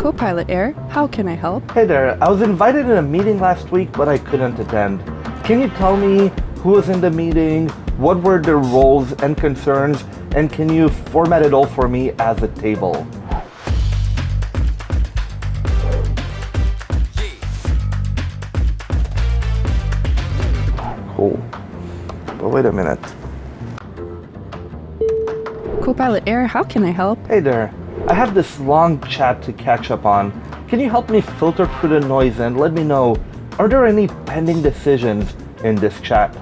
Copilot Air, how can I help? Hey there, I was invited in a meeting last week, but I couldn't attend. Can you tell me who was in the meeting, what were their roles and concerns, and can you format it all for me as a table? Cool. But wait a minute. Copilot Air, how can I help? Hey there, I have this long chat to catch up on. Can you help me filter through the noise and let me know, are there any pending decisions in this chat?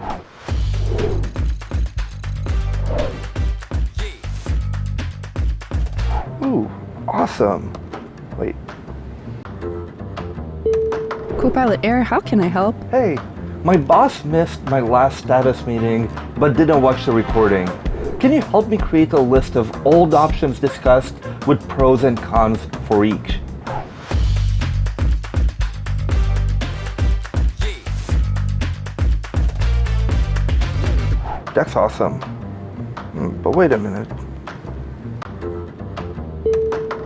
Ooh, awesome. Wait. Copilot Air, how can I help? Hey, my boss missed my last status meeting but didn't watch the recording. Can you help me create a list of all the options discussed with pros and cons for each? That's awesome. But wait a minute.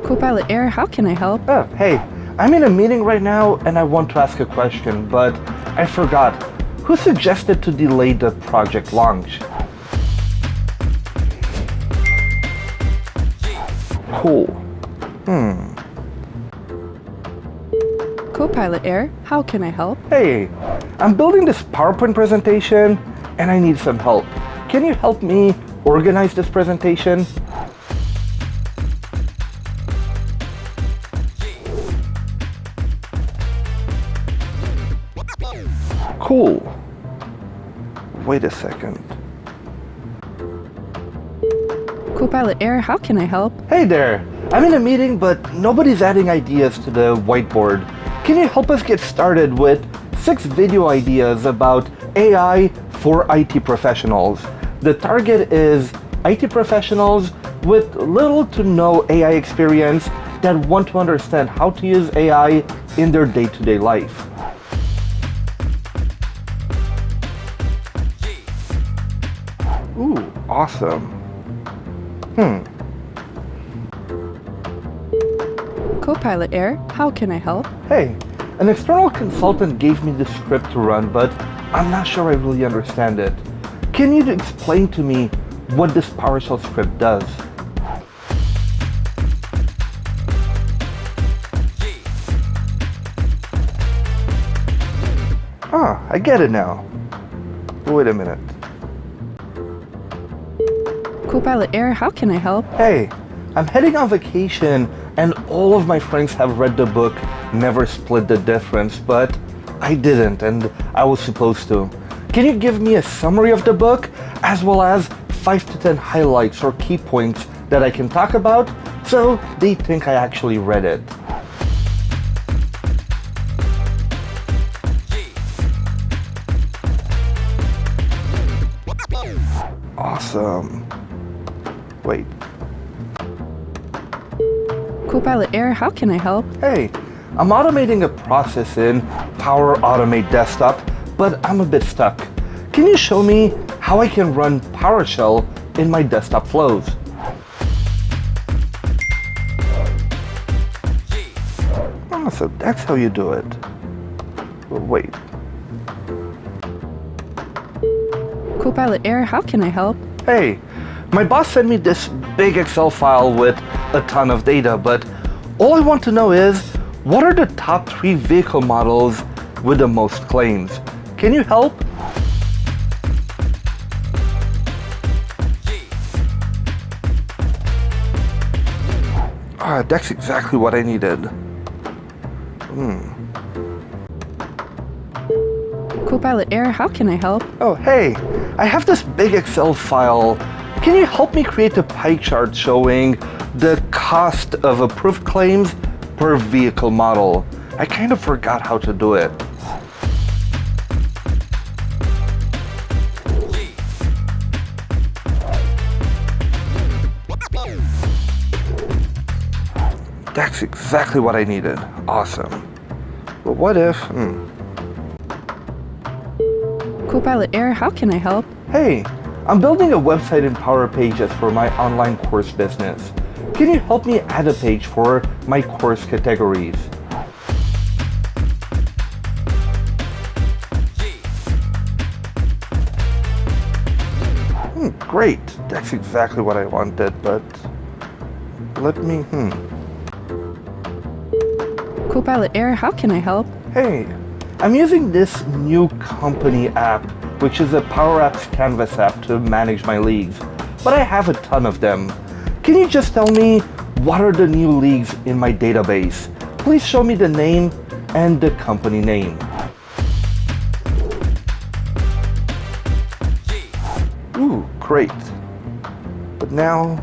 Copilot Air, how can I help? Oh, hey, I'm in a meeting right now and I want to ask a question, but I forgot. Who suggested to delay the project launch? Cool. Copilot Air, how can I help? Hey, I'm building this PowerPoint presentation and I need some help. Can you help me organize this presentation? Cool. Wait a second. Copilot Air, how can I help? Hey there, I'm in a meeting but nobody's adding ideas to the whiteboard. Can you help us get started with 6 video ideas about AI for IT professionals? The target is IT professionals with little to no AI experience that want to understand how to use AI in their day-to-day life. Ooh, awesome. Copilot Air, how can I help? Hey, an external consultant gave me the script to run, but I'm not sure I really understand it. Can you explain to me what this PowerShell script does? Ah, I get it now. Wait a minute. Copilot Air, how can I help? Hey, I'm heading on vacation and all of my friends have read the book Never Split the Difference, but I didn't and I was supposed to. Can you give me a summary of the book as well as 5 to 10 highlights or key points that I can talk about so they think I actually read it? Awesome. Wait. Copilot Air, how can I help? Hey, I'm automating a process in Power Automate Desktop, but I'm a bit stuck. Can you show me how I can run PowerShell in my desktop flows? Oh, so that's how you do it. Wait. Copilot Air, how can I help? Hey, my boss sent me this big Excel file with a ton of data, but all I want to know is, what are the top 3 vehicle models with the most claims? Can you help? Ah, that's exactly what I needed. Copilot Air, how can I help? Oh, hey, I have this big Excel file. Can you help me create a pie chart showing the cost of approved claims per vehicle model? I kind of forgot how to do it. That's exactly what I needed. Awesome. But what if... Copilot Air, how can I help? Hey, I'm building a website in Power Pages for my online course business. Can you help me add a page for my course categories? Great, that's exactly what I wanted, but let me, Copilot Air, how can I help? Hey, I'm using this new company app, which is a Power Apps Canvas app to manage my leagues, but I have a ton of them. Can you just tell me what are the new leagues in my database? Please show me the name and the company name. Ooh, great. But now,